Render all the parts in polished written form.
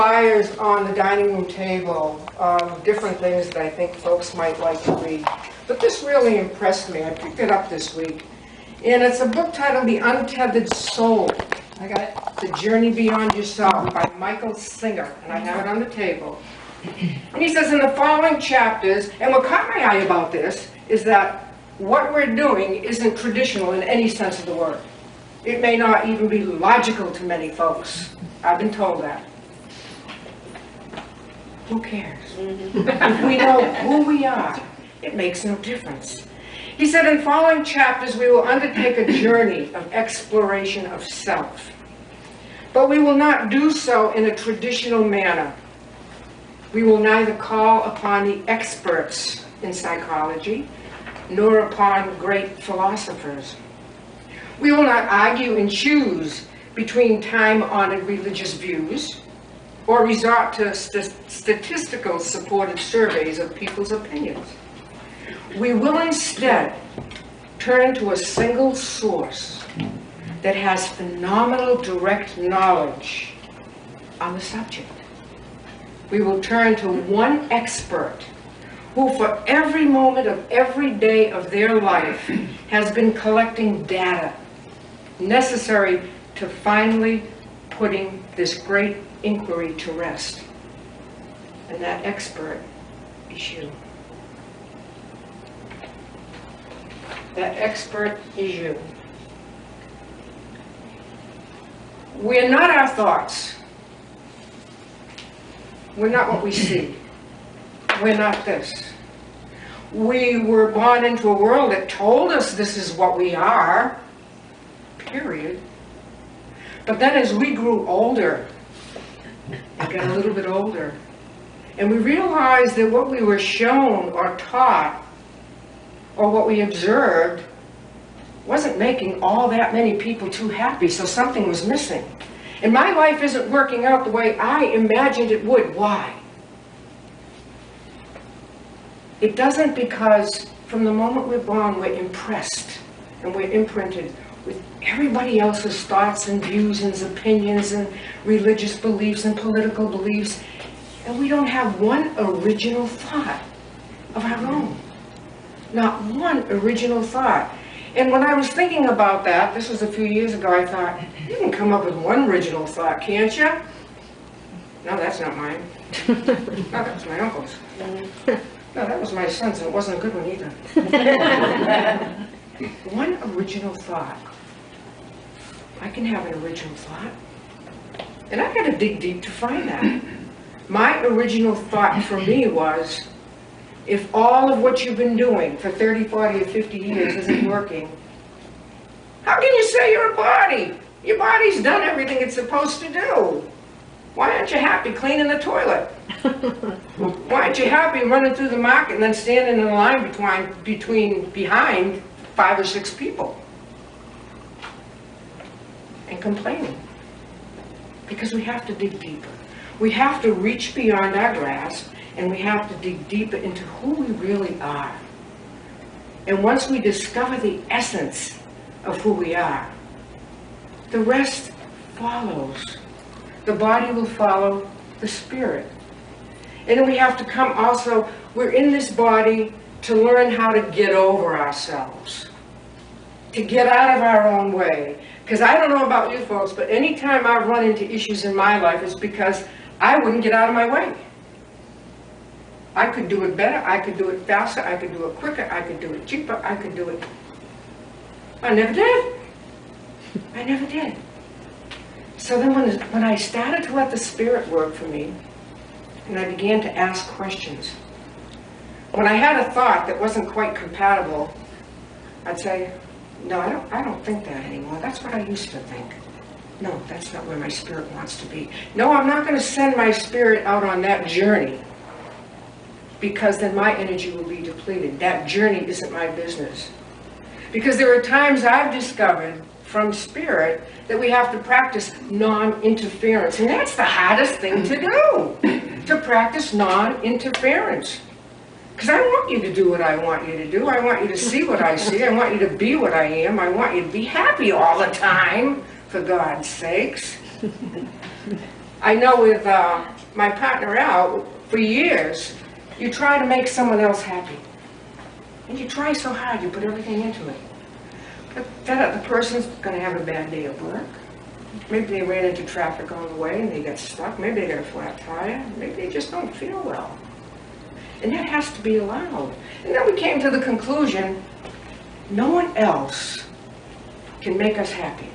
Flyers on the dining room table, different things that I think folks might like to read. But this really impressed me. I picked it up this week. And it's a book titled The Untethered Soul. I got it. The Journey Beyond Yourself by Michael Singer. And I have it on the table. And he says in the following chapters, and what caught my eye about this is that what we're doing isn't traditional in any sense of the word. It may not even be logical to many folks. I've been told that. Who cares? If we know who we are, it makes no difference. He said, in following chapters, we will undertake a journey of exploration of self. But we will not do so in a traditional manner. We will neither call upon the experts in psychology, nor upon great philosophers. We will not argue and choose between time-honored religious views, or resort to statistical supported surveys of people's opinions. We will instead turn to a single source that has phenomenal direct knowledge on the subject. We will turn to one expert who for every moment of every day of their life has been collecting data necessary to finally putting this great inquiry to rest. And that expert is you. That expert is you. We're not our thoughts. We're not what we see. We're not this. We were born into a world that told us this is what we are, period. But then as we grew older, and got a little bit older, and we realized that what we were shown or taught, or what we observed, wasn't making all that many people too happy, so something was missing. And my life isn't working out the way I imagined it would. Why? It doesn't, because from the moment we're born, we're impressed and we're imprinted with everybody else's thoughts and views and opinions and religious beliefs and political beliefs, and we don't have one original thought of our own. Not one original thought. And when I was thinking about that, this was a few years ago, I thought, you can come up with one original thought, can't you? No, that's not mine. No, that was my uncle's. No, that was my son's, and it wasn't a good one either. One original thought. I can have an original thought. And I had to dig deep to find that. My original thought for me was, if all of what you've been doing for 30, 40, or 50 years isn't working, how can you say you're a body? Your body's done everything it's supposed to do. Why aren't you happy cleaning the toilet? Why aren't you happy running through the market and then standing in a line behind 5 or 6 people and complaining? Because we have to dig deeper. We have to reach beyond our grasp, and we have to dig deeper into who we really are. And once we discover the essence of who we are, the rest follows. The body will follow the spirit. And then we have to come also, we're in this body to learn how to get over ourselves, to get out of our own way. Because I don't know about you folks, but anytime I've run into issues in my life, it's because I wouldn't get out of my way. I could do it better, I could do it faster, I could do it quicker, I could do it cheaper, I could do it. I never did. I never did. So then when I started to let the Spirit work for me, and I began to ask questions, when I had a thought that wasn't quite compatible, I'd say, no, I don't think that anymore. That's what I used to think. No, that's not where my spirit wants to be. No, I'm not going to send my spirit out on that journey, because then my energy will be depleted. That journey isn't my business. Because there are times I've discovered from spirit that we have to practice non-interference. And that's the hardest thing to do, to practice non-interference. Because I want you to do what I want you to do. I want you to see what I see. I want you to be what I am. I want you to be happy all the time, for God's sakes. I know with my partner Al, for years, you try to make someone else happy. And you try so hard, you put everything into it. But that the person's going to have a bad day at work. Maybe they ran into traffic on the way and they got stuck. Maybe they got a flat tire. Maybe they just don't feel well. And that has to be allowed. And then we came to the conclusion, no one else can make us happy.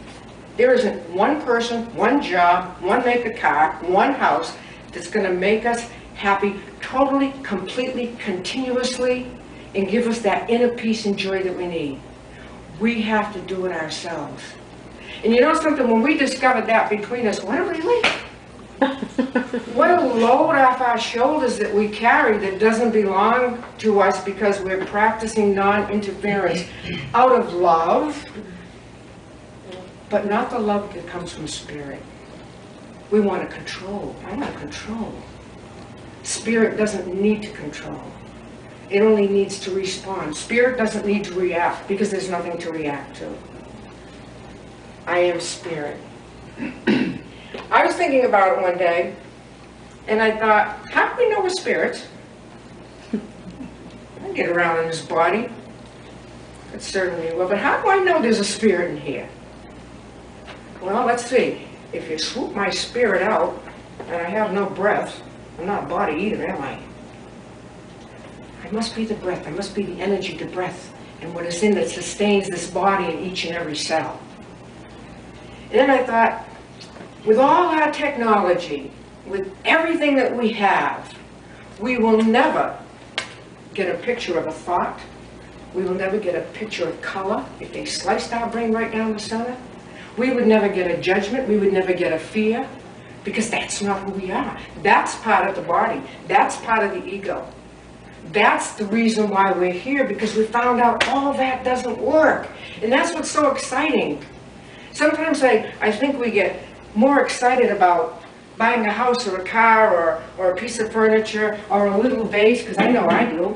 There isn't one person, one job, one make a car, one house that's going to make us happy totally, completely, continuously, and give us that inner peace and joy that we need. We have to do it ourselves. And you know something, when we discovered that between us, what a relief. What a load off our shoulders that we carry that doesn't belong to us because we're practicing non-interference out of love, but not the love that comes from spirit. We want to control. I want to control. Spirit doesn't need to control. It only needs to respond. Spirit doesn't need to react because there's nothing to react to. I am spirit. I was thinking about it one day, and I thought, how do we know we're spirits? I can get around in this body. It certainly will. But how do I know there's a spirit in here? Well, let's see. If you swoop my spirit out, and I have no breath, I'm not a body either, am I? I must be the breath. I must be the energy, the breath, and what is in that sustains this body in each and every cell. And then I thought, with all our technology, with everything that we have, we will never get a picture of a thought. We will never get a picture of color. If they sliced our brain right down the center, we would never get a judgment. We would never get a fear, because that's not who we are. That's part of the body. That's part of the ego. That's the reason why we're here, because we found out all that doesn't work. And that's what's so exciting. Sometimes I think we get more excited about buying a house or a car or a piece of furniture or a little vase, because I know I do.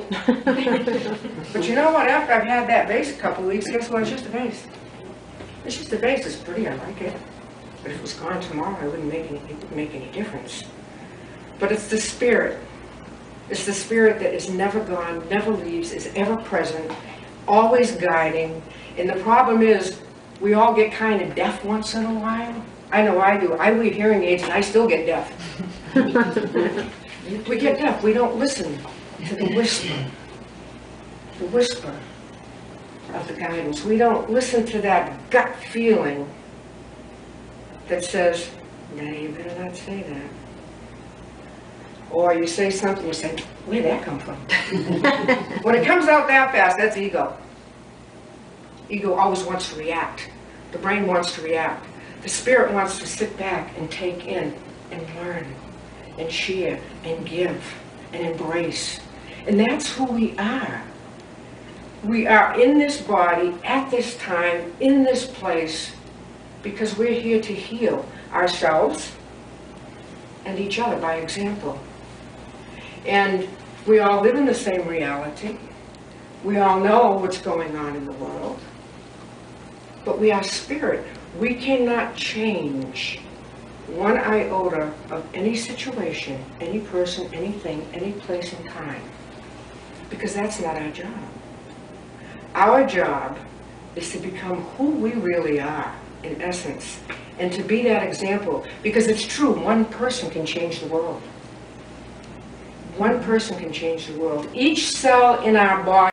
But you know what? After I've had that vase a couple of weeks, guess what? It's just a vase. It's just a vase. It's pretty. I like it. But if it was gone tomorrow, it wouldn't make any difference. But it's the spirit. It's the spirit that is never gone, never leaves, is ever present, always guiding. And the problem is, we all get kind of deaf once in a while. I know I do. I wear hearing aids and I still get deaf. We get deaf. We don't listen to the whisper of the guidance. We don't listen to that gut feeling that says, no, you better not say that. Or you say something, you say, where'd that come from? When it comes out that fast, that's ego. Ego always wants to react. The brain wants to react. The spirit wants to sit back and take in and learn and share and give and embrace. And that's who we are. We are in this body at this time, in this place, because we're here to heal ourselves and each other by example. And we all live in the same reality. We all know what's going on in the world. But we are spirit. We cannot change one iota of any situation, any person, anything, any place and time. Because that's not our job. Our job is to become who we really are, in essence, and to be that example. Because it's true, one person can change the world. One person can change the world. Each cell in our body